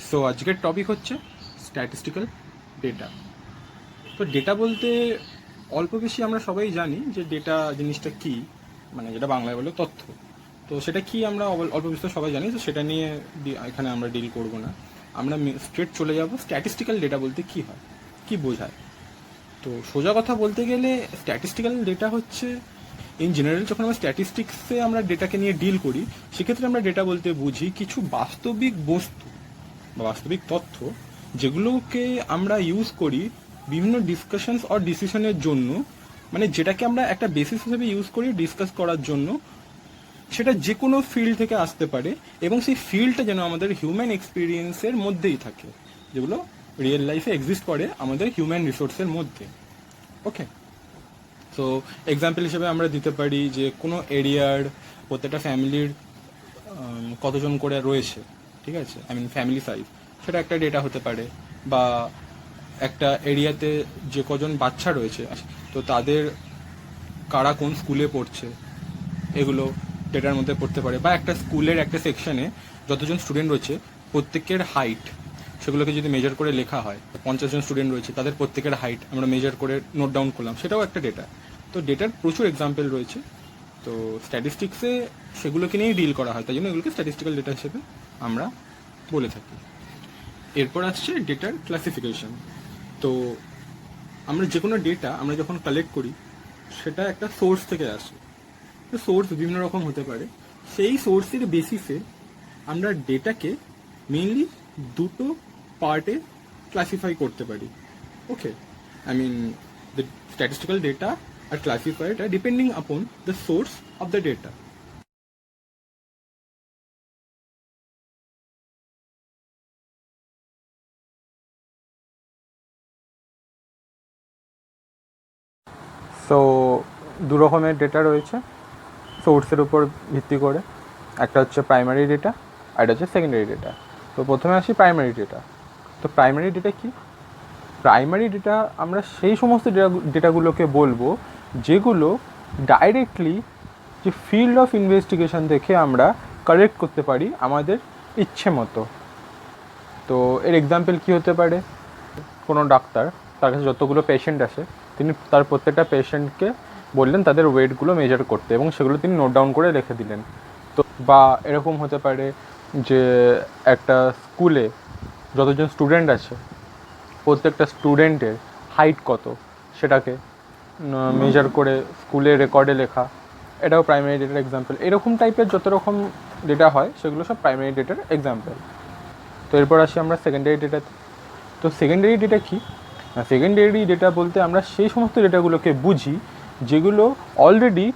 So আজকের topic হচ্ছে statistical data. তো ডেটা বলতে অল্প বেশি আমরা সবাই জানি যে ডেটা জিনিসটা কী, মানে যেটা বাংলায় বলে তথ্য। তো সেটা কি আমরা অল্প বেশি তো সবাই জানি, তো সেটা নিয়ে এখানে আমরা ডিল করব না। আমরা স্ট্রেট চলে যাব স্ট্যাটিস্টিক্যাল ডেটা বলতে কী হয়, কী বোঝায়। তো সোজা কথা বলতে গেলে স্ট্যাটিস্টিক্যাল ডেটা হচ্ছে ইন জেনারেল যখন আমরা স্ট্যাটিস্টিক্সে আমরা ডেটাকে নিয়ে ডিল করি, সেক্ষেত্রে আমরা ডেটা বলতে বুঝি কিছু বাস্তবিক বস্তু বা বাস্তবিক তথ্য, যেগুলোকে আমরা ইউজ করি বিভিন্ন ডিসকাশনস অর ডিসিশনের জন্য, মানে যেটাকে আমরা একটা বেসিস হিসেবে ইউজ করি ডিসকাস করার জন্য। সেটা যে কোনো ফিল্ড থেকে আসতে পারে এবং সেই ফিল্ডটা যেন আমাদের হিউম্যান এক্সপিরিয়েন্সের মধ্যেই থাকে, যেগুলো রিয়েল লাইফে এক্সিস্ট করে আমাদের হিউম্যান রিসোর্সের মধ্যে। ওকে, সো এক্সাম্পল হিসেবে আমরা দিতে পারি যে কোনো এরিয়ার প্রত্যেকটা ফ্যামিলির কতজন করে রয়েছে, ঠিক আছে, ফ্যামিলি সাইজ, সেটা একটা ডেটা হতে পারে। বা একটা এরিয়াতে যে কজন বাচ্চা রয়েছে তো তাদের কারা কোন স্কুলে পড়ছে, এগুলো ডেটার মধ্যে পড়তে পারে। বা একটা স্কুলের একটা সেকশনে যতজন স্টুডেন্ট রয়েছে প্রত্যেকের হাইট, সেগুলোকে যদি মেজার করে লেখা হয়, 50 জন স্টুডেন্ট রয়েছে তাদের প্রত্যেকের হাইট আমরা মেজার করে নোট ডাউন করলাম, সেটাও একটা ডেটা। তো ডেটার প্রচুর এক্সাম্পল রয়েছে। তো স্ট্যাটিস্টিক্সে সেগুলোকে নিয়েই ডিল করা হয়, তাই জন্য এগুলোকে স্ট্যাটিস্টিক্যাল ডেটা হিসেবে আমরা বলে থাকি। এরপর আসছে ডেটার ক্লাসিফিকেশন। তো আমরা যে কোনো ডেটা আমরা যখন কালেক্ট করি সেটা একটা সোর্স থেকে আসে। তো সোর্স বিভিন্ন রকম হতে পারে। সেই সোর্সের বেসিসে আমরা ডেটাকে মেইনলি দুটো পার্টে ক্লাসিফাই করতে পারি। Okay, the statistical data are classified depending upon the source of the data. So দু রকমের ডেটা রয়েছে সোর্সের উপর ভিত্তি করে, একটা হচ্ছে প্রাইমারি ডেটা আর একটা হচ্ছে সেকেন্ডারি ডেটা। তো প্রথমে আসি প্রাইমারি ডেটা। তো প্রাইমারি ডেটা কি? প্রাইমারি ডেটা আমরা সেই সমস্ত ডেটাগুলোকে বলবো যেগুলো ডাইরেক্টলি যে ফিল্ড অফ ইনভেস্টিগেশন দেখে আমরা কালেক্ট করতে পারি আমাদের ইচ্ছে মতো। তো এর এক্সাম্পল কি হতে পারে? কোনো ডাক্তার, তার কাছে যতগুলো পেশেন্ট আসে, তিনি তার প্রত্যেকটা পেশেন্টকে বললেন তাদের ওয়েটগুলো মেজার করতে এবং সেগুলো তিনি নোট ডাউন করে রেখে দিলেন। তো বা এরকম হতে পারে যে একটা স্কুলে যতজন স্টুডেন্ট আছে প্রত্যেকটা স্টুডেন্টের হাইট কত সেটাকে মেজার করে স্কুলের রেকর্ডে লেখা, এটাও প্রাইমারি ডেটার এক্সাম্পল। এরকম টাইপের যত রকম ডেটা হয় সেগুলো সব প্রাইমারি ডেটার এক্সাম্পল। তো এরপর আসি আমরা সেকেন্ডারি ডেটাতে। তো সেকেন্ডারি ডেটা কি? সেকেন্ডারি ডেটা বলতে আমরা সেই সমস্ত ডেটাগুলোকে বুঝি যেগুলো অলরেডি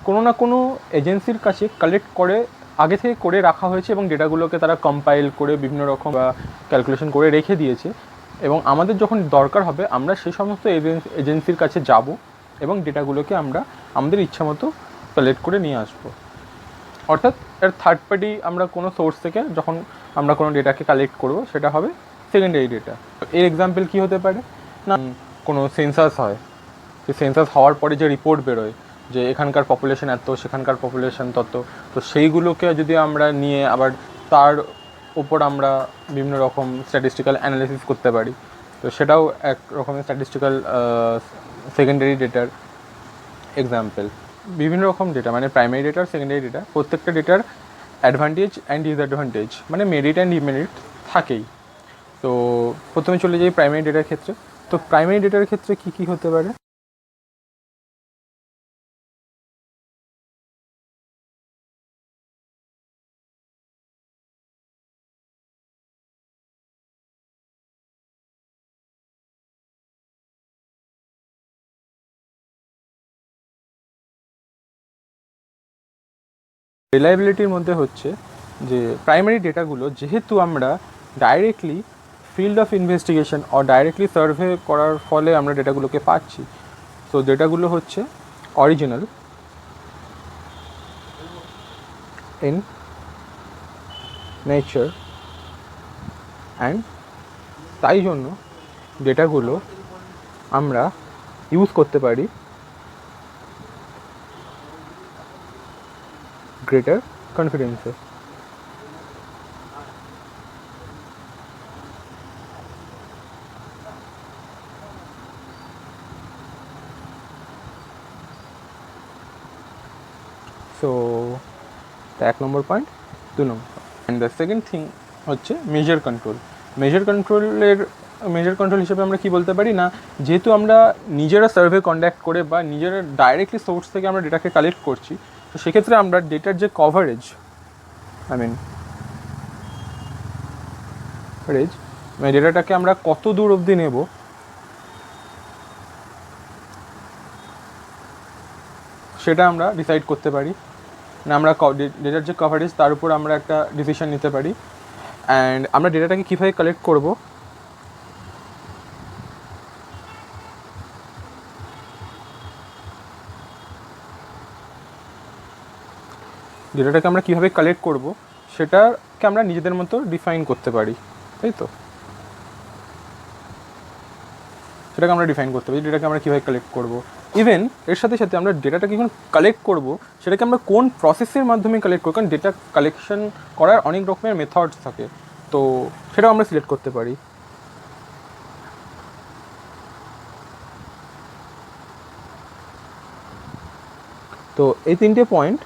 কোনো না কোনো এজেন্সির কাছে কালেক্ট করে আগে থেকে করে রাখা হয়েছে এবং ডেটাগুলোকে তারা কম্পাইল করে বিভিন্ন রকম বা ক্যালকুলেশন করে রেখে দিয়েছে, এবং আমাদের যখন দরকার হবে আমরা সেই সমস্ত এজেন্সির কাছে যাব এবং ডেটাগুলোকে আমরা আমাদের ইচ্ছা মতো কালেক্ট করে নিয়ে আসবো। অর্থাৎ এর থার্ড পার্টি আমরা কোনো সোর্স থেকে যখন আমরা কোনো ডেটাকে কালেক্ট করব সেটা হবে সেকেন্ডারি ডেটা। এর এক্সাম্পল কী হতে পারে না, কোনো সেন্সাস হয়, যে সেন্সাস হওয়ার পরে যে রিপোর্ট বেরোয় যে এখানকার পপুলেশন এত, সেখানকার পপুলেশন তত, তো সেইগুলোকে যদি আমরা নিয়ে আবার তার উপর আমরা বিভিন্ন রকম স্ট্যাটিস্টিক্যাল অ্যানালিসিস করতে পারি, তো সেটাও এক রকমের স্ট্যাটিস্টিক্যাল সেকেন্ডারি ডেটার এক্সাম্পল। বিভিন্ন রকম ডেটা মানে প্রাইমারি ডেটা আর সেকেন্ডারি ডেটা, প্রত্যেকটা ডেটার অ্যাডভান্টেজ অ্যান্ড ডিসঅ্যাডভান্টেজ মানে মেরিট অ্যান্ড ডিমেরিট থাকেই। তো প্রথমে চলে যাই প্রাইমারি ডেটার ক্ষেত্রে। তো প্রাইমারি ডেটার ক্ষেত্রে কী কী হতে পারে? রিলায়েবিলিটির মধ্যে হচ্ছে যে প্রাইমারি ডেটাগুলো যেহেতু আমরা ডাইরেক্টলি ফিল্ড অফ ইনভেস্টিগেশন ও ডাইরেক্টলি সার্ভে করার ফলে আমরা ডেটাগুলোকে পাচ্ছি, তো ডেটাগুলো হচ্ছে অরিজিনাল ইন নেচার অ্যান্ড তাই জন্য ডেটাগুলো আমরা ইউজ করতে পারি গ্রেটার কনফিডেন্সে। So 1 number point, 2 number. And the second thing হচ্ছে মেজার কন্ট্রোল। মেজার কন্ট্রোল হিসেবে আমরা কি বলতে পারি না, যেহেতু আমরা নিজেরা সার্ভে কন্ডাক্ট করে বা নিজেরা ডাইরেক্টলি সোর্স থেকে আমরা ডেটাকে কালেক্ট করছি, তো সেক্ষেত্রে আমরা ডেটার যে কভারেজ মানে ডেটাটাকে আমরা কত দূর অবধি নেব সেটা আমরা ডিসাইড করতে পারি, না আমরা ডেটার যে কভারেজ তার উপর আমরা একটা ডিসিশন নিতে পারি। অ্যান্ড আমরা ডেটাটাকে কীভাবে কালেক্ট করব, সেটাকে আমরা নিজেদের মতো ডিফাইন করতে পারি, তাই তো? সেটাকে আমরা ডিফাইন করতে পারি, ডেটাকে আমরা কীভাবে কালেক্ট করবো। ইভেন এর সাথে সাথে আমরা ডেটাটাকে যখন কালেক্ট করবো সেটাকে আমরা কোন প্রসেসের মাধ্যমে কালেক্ট করবো, কারণ ডেটা কালেকশন করার অনেক রকমের মেথডস থাকে, তো সেটাও আমরা সিলেক্ট করতে পারি। তো এই 3টে পয়েন্ট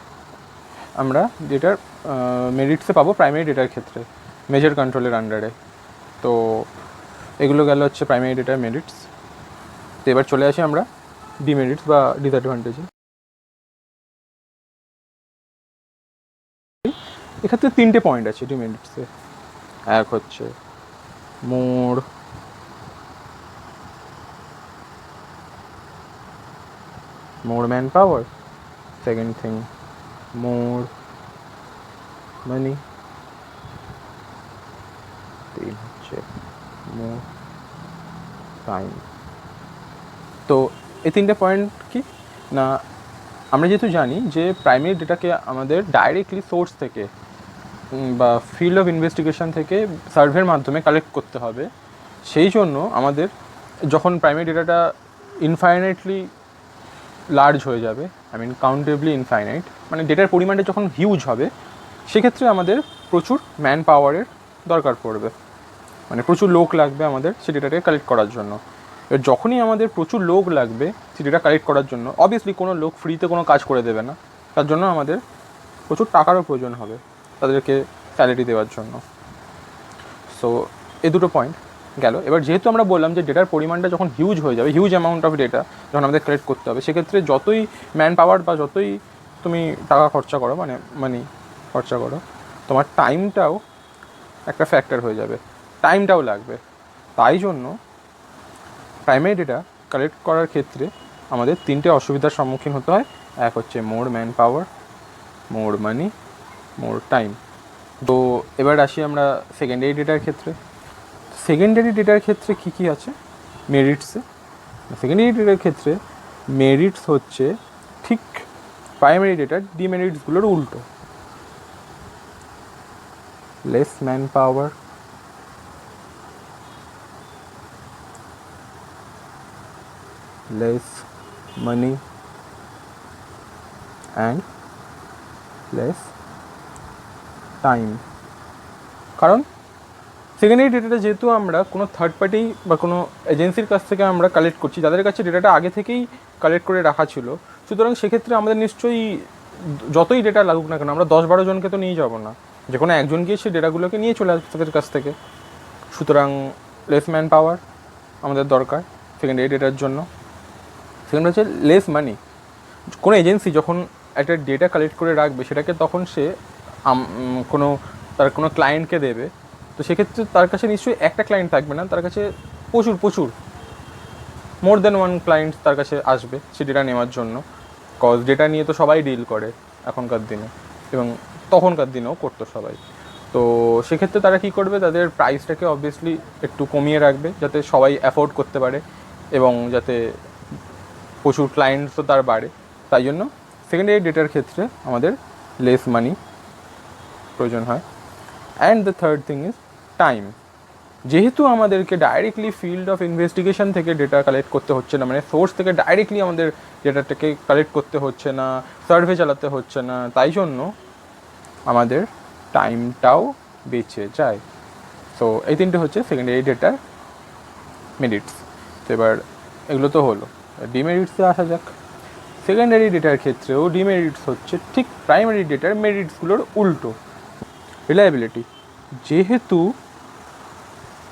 আমরা ডেটার মেরিটসে পাবো প্রাইমারি ডেটার ক্ষেত্রে মেজার কন্ট্রোলের আন্ডারে। তো এগুলো গেল হচ্ছে প্রাইমারি ডেটার মেরিটস। তো এবার চলে আসি আমরা ডিমেরিটস বা ডিসঅ্যাডভান্টেজে। এক্ষেত্রে 3টে পয়েন্ট আছে ডিমেরিটসে। এক হচ্ছে more manpower, second thing more money, তিন হচ্ছে more time। তো এই 3টে পয়েন্ট কি না, আমরা যেহেতু জানি যে প্রাইমারি ডেটাকে আমাদের ডাইরেক্টলি সোর্স থেকে বা ফিল্ড অফ ইনভেস্টিগেশন থেকে সার্ভের মাধ্যমে কালেক্ট করতে হবে, সেই জন্য আমাদের যখন প্রাইমারি ডেটাটা ইনফাইনাইটলি লার্জ হয়ে যাবে, কাউন্টেবলি ইনফাইনাইট, মানে ডেটার পরিমাণটা যখন হিউজ হবে, সেক্ষেত্রে আমাদের প্রচুর ম্যান পাওয়ারের দরকার পড়বে, মানে প্রচুর লোক লাগবে আমাদের সেই ডেটাটাকে কালেক্ট করার জন্য। এবার যখনই আমাদের প্রচুর লোক লাগবে সেই ডেটা কালেক্ট করার জন্য, অবভিয়াসলি কোনো লোক ফ্রিতে কোনো কাজ করে দেবে না, তার জন্য আমাদের প্রচুর টাকারও প্রয়োজন হবে তাদেরকে স্যালারি দেওয়ার জন্য। সো এই দুটো পয়েন্ট গেল। এবার যেহেতু আমরা বললাম যে ডেটার পরিমাণটা যখন হিউজ হয়ে যাবে, হিউজ অ্যামাউন্ট অফ ডেটা যখন আমাদের কালেক্ট করতে হবে, সেক্ষেত্রে যতই ম্যান পাওয়ার বা যতই তুমি টাকা খরচা করো, মানে মানি খরচা করো, তোমার টাইমটাও একটা ফ্যাক্টর হয়ে যাবে, টাইমটাও লাগবে। তাই জন্য প্রাইমারি ডেটা কালেক্ট করার ক্ষেত্রে আমাদের 3টে অসুবিধার সম্মুখীন হতে হয়। এক হচ্ছে মোর ম্যান পাওয়ার, মোর মানি, মোর টাইম। তো এবার আসি আমরা সেকেন্ডারি ডেটার ক্ষেত্রে। সেকেন্ডারি ডেটার ক্ষেত্রে কী কী আছে মেরিটসে? সেকেন্ডারি ডেটার ক্ষেত্রে মেরিটস হচ্ছে ঠিক প্রাইমারি ডেটার ডিমেরিটসগুলোর উল্টো। Less man power, less money and less time। কারণ সেকেন্ডারি ডেটাটা যেহেতু আমরা কোনো থার্ড পার্টি বা কোনো এজেন্সির কাছ থেকে আমরা কালেক্ট করছি, যাদের কাছে ডেটাটা আগে থেকেই কালেক্ট করে রাখা ছিল, সুতরাং সেক্ষেত্রে আমাদের নিশ্চয়ই যতই ডেটা লাগুক না কেন আমরা 10-12 জনকে তো নিয়ে যাব না, যে কোনো একজন গিয়ে সেই ডেটাগুলোকে নিয়ে চলে আসবে তাদের কাছ থেকে। সুতরাং লেস ম্যান পাওয়ার আমাদের দরকার সেকেন্ডারি ডেটার জন্য। সেকেন্ড হচ্ছে লেস মানি। কোনো এজেন্সি যখন একটা ডেটা কালেক্ট করে রাখবে, সেটাকে তখন সে তার কোনো ক্লায়েন্টকে দেবে, তো সেক্ষেত্রে তার কাছে নিশ্চয়ই একটা ক্লায়েন্ট থাকবে না, তার কাছে প্রচুর মোর দ্যান ওয়ান ক্লায়েন্ট তার কাছে আসবে সে ডেটা নেওয়ার জন্য। কজ ডেটা নিয়ে তো সবাই ডিল করে এখনকার দিনে, এবং তখনকার দিনেও করতো সবাই। তো সেক্ষেত্রে তারা কী করবে, তাদের প্রাইসটাকে অবভিয়াসলি একটু কমিয়ে রাখবে যাতে সবাই অ্যাফোর্ড করতে পারে এবং যাতে প্রচুর ক্লায়েন্টসও তার বাড়ে। তাই জন্য সেকেন্ডারি ডেটার ক্ষেত্রে আমাদের লেস মানি প্রয়োজন হয়। And the third thing is time. যেহেতু আমাদেরকে ডাইরেক্টলি ফিল্ড অফ ইনভেস্টিগেশন থেকে ডেটা কালেক্ট করতে হচ্ছে না, মানে সোর্স থেকে ডাইরেক্টলি আমাদের ডেটাটাকে কালেক্ট করতে হচ্ছে না, সার্ভে চালাতে হচ্ছে না, তাই জন্য আমাদের টাইমটাও বেঁচে যায়। সো এই 3টে হচ্ছে সেকেন্ডারি ডেটার মেরিটস। তো এবার এগুলো তো হলো, ডিমেরিটসে আসা যাক। সেকেন্ডারি ডেটার ক্ষেত্রেও ডিমেরিটস হচ্ছে ঠিক প্রাইমারি ডেটার মেরিটসগুলোর উল্টো। রিলায়েবিলিটি, যেহেতু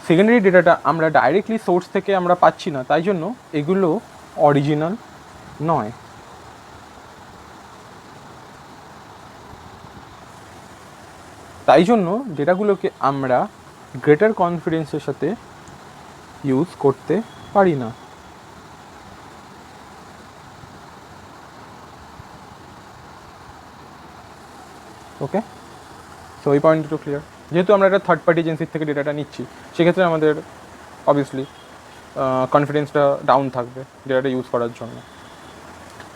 সেকেন্ডারি ডেটাটা আমরা ডাইরেক্টলি সোর্স থেকে আমরা পাচ্ছি না, তাই জন্য এগুলো অরিজিনাল নয়। তাই জন্য ডেটাগুলোকে আমরা গ্রেটার কনফিডেন্সের সাথে ইউজ করতে পারি না। ওকে, সো এই পয়েন্ট দুটো ক্লিয়ার। যেহেতু আমরা একটা থার্ড পার্টি এজেন্সির থেকে ডেটাটা নিচ্ছি, সেক্ষেত্রে আমাদের অবভিয়াসলি কনফিডেন্সটা ডাউন থাকবে ডেটাটা ইউজ করার জন্য।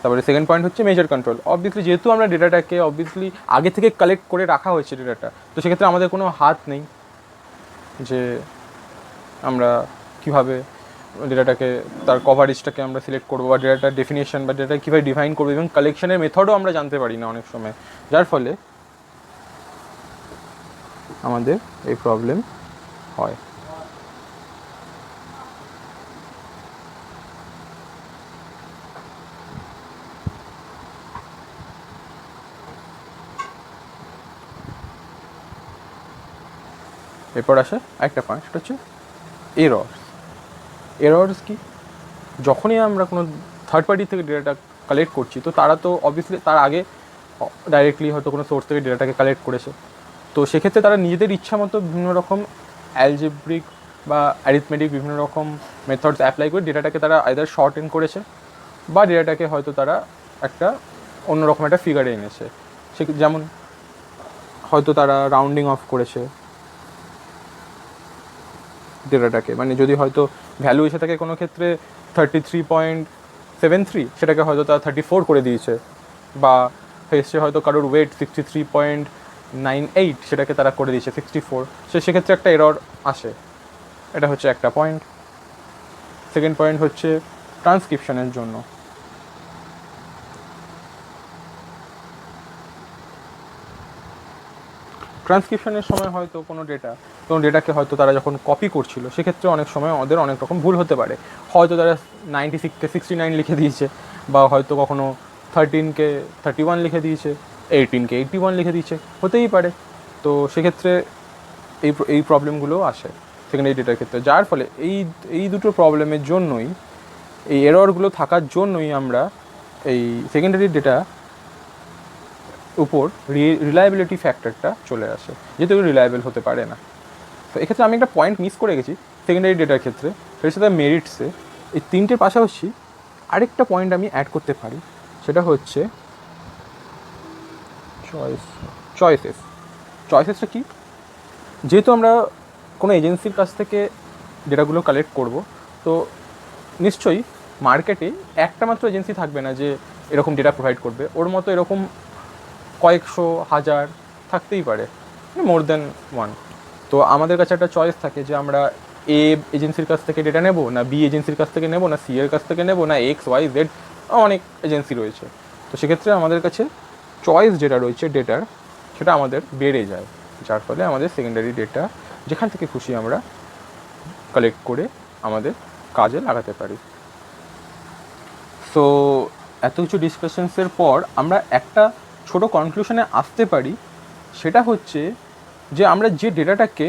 তারপরে সেকেন্ড পয়েন্ট হচ্ছে মেজর কন্ট্রোল। অবভিয়াসলি যেহেতু আমরা ডেটাটাকে অবভিয়াসলি আগে থেকে কালেক্ট করে রাখা হয়েছে ডেটাটা, তো সেক্ষেত্রে আমাদের কোনো হাত নেই যে আমরা কীভাবে ডেটাটাকে তার কভারেজটাকে আমরা সিলেক্ট করবো, বা ডেটাটার ডেফিনেশন বা ডেটা কীভাবে ডিফাইন করবো, এবং কালেকশনের মেথডও আমরা জানতে পারি না অনেক সময়, যার ফলে আমাদের এই প্রবলেম হয়। এরপর আসে একটা পয়েন্ট, সেটা হচ্ছে এরর্স। এরর্স কি? যখনই আমরা কোনো থার্ড পার্টি থেকে ডেটাটা কালেক্ট করছি, তো তারা তো অবভিয়াসলি তার আগে ডাইরেক্টলি হয়তো কোনো সোর্স থেকে ডেটাটাকে কালেক্ট করেছে, তো সেক্ষেত্রে তারা নিজেদের ইচ্ছা মতো বিভিন্ন রকম অ্যালজেব্রিক বা অ্যারিথমেটিক বিভিন্ন রকম মেথডস অ্যাপ্লাই করে ডেটাটাকে তারা আইদার শর্টেন করেছে, বা ডেটাটাকে হয়তো তারা একটা অন্যরকম একটা ফিগারে এনেছে। সে যেমন হয়তো তারা রাউন্ডিং অফ করেছে ডেটাটাকে, মানে যদি হয়তো ভ্যালু এসে থাকে কোনো ক্ষেত্রে 33.73, সেটাকে হয়তো তারা 34 করে দিয়েছে, বা এসে হয়তো কারোর ওয়েট 63.98, সেটাকে তারা করে দিয়েছে 64, সেক্ষেত্রে একটা এরর আসে। এটা হচ্ছে একটা পয়েন্ট। সেকেন্ড পয়েন্ট হচ্ছে ট্রান্সক্রিপশনের জন্য। ট্রান্সক্রিপশনের সময় হয়তো কোনো ডেটাকে হয়তো তারা যখন কপি করছিল, সেক্ষেত্রে অনেক সময় ওদের অনেক রকম ভুল হতে পারে। হয়তো তারা 96কে 69 লিখে দিয়েছে, বা হয়তো কখনো 13কে 31 লিখে দিয়েছে, 18কে 81 লিখে দিয়েছে, হতেই পারে। তো সেক্ষেত্রে এই প্রবলেমগুলোও আসে সেকেন্ডারি ডেটার ক্ষেত্রে, যার ফলে এই দুটো প্রবলেমের জন্যই, এই এররগুলো থাকার জন্যই আমরা এই সেকেন্ডারি ডেটা উপর রিলায়েবিলিটি ফ্যাক্টরটা চলে আসে, যেহেতু রিলায়েবল হতে পারে না। তো এক্ষেত্রে আমি একটা পয়েন্ট মিস করে গেছি সেকেন্ডারি ডেটার ক্ষেত্রে, সেটার সাথে মেরিটসে এই তিনটের পাশাপাশি আরেকটা পয়েন্ট আমি অ্যাড করতে পারি, সেটা হচ্ছে চয়েসেসটা কি? যেহেতু আমরা কোনো এজেন্সির কাছ থেকে ডেটাগুলো কালেক্ট করব, তো নিশ্চয়ই মার্কেটে একটা মাত্র এজেন্সি থাকবে না যে এরকম ডেটা প্রোভাইড করবে, ওর মতো এরকম কয়েকশো হাজার থাকতেই পারে, মোর দ্যান ওয়ান। তো আমাদের কাছে একটা চয়েস থাকে যে আমরা এ এজেন্সির কাছ থেকে ডেটা নেব, না বি এজেন্সির কাছ থেকে নেব, না সি এর কাছ থেকে নেব, না এক্স ওয়াই জেড, অনেক এজেন্সি রয়েছে। তো সেক্ষেত্রে আমাদের কাছে চয়েস যেটা রয়েছে ডেটার, সেটা আমাদের বেড়ে যায়, যার ফলে আমাদের সেকেন্ডারি ডেটা যেখান থেকে খুশি আমরা কালেক্ট করে আমাদের কাজে লাগাতে পারি। সো এত কিছু ডিসকাশনসের পর আমরা একটা ছোটো কনক্লুশনে আসতে পারি, সেটা হচ্ছে যে আমরা যে ডেটাটাকে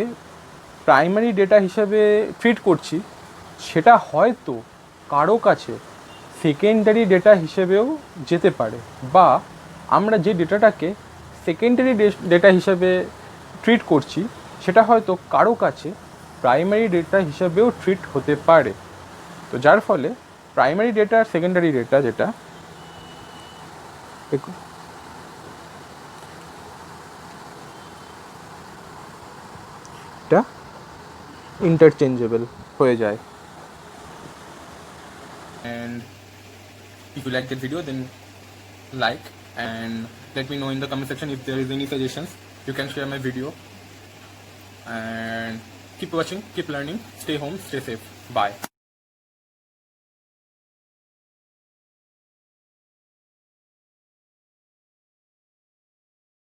প্রাইমারি ডেটা হিসেবে ট্রিট করছি, সেটা হয়তো কারো কাছে সেকেন্ডারি ডেটা হিসেবেও যেতে পারে, বা আমরা যে ডেটাটাকে সেকেন্ডারি ডেটা হিসেবে ট্রিট করছি, সেটা হয়তো কারো কাছে প্রাইমারি ডেটা হিসেবেও ট্রিট হতে পারে। তো যার ফলে প্রাইমারি ডেটা আর সেকেন্ডারি ডেটা যেটা এটা ইন্টারচেঞ্জেবল হয়ে যায়। And if you like that video, then like and let me know in the comment section if there is any suggestions. You can share my video, and keep watching, keep learning, stay home, stay safe. Bye.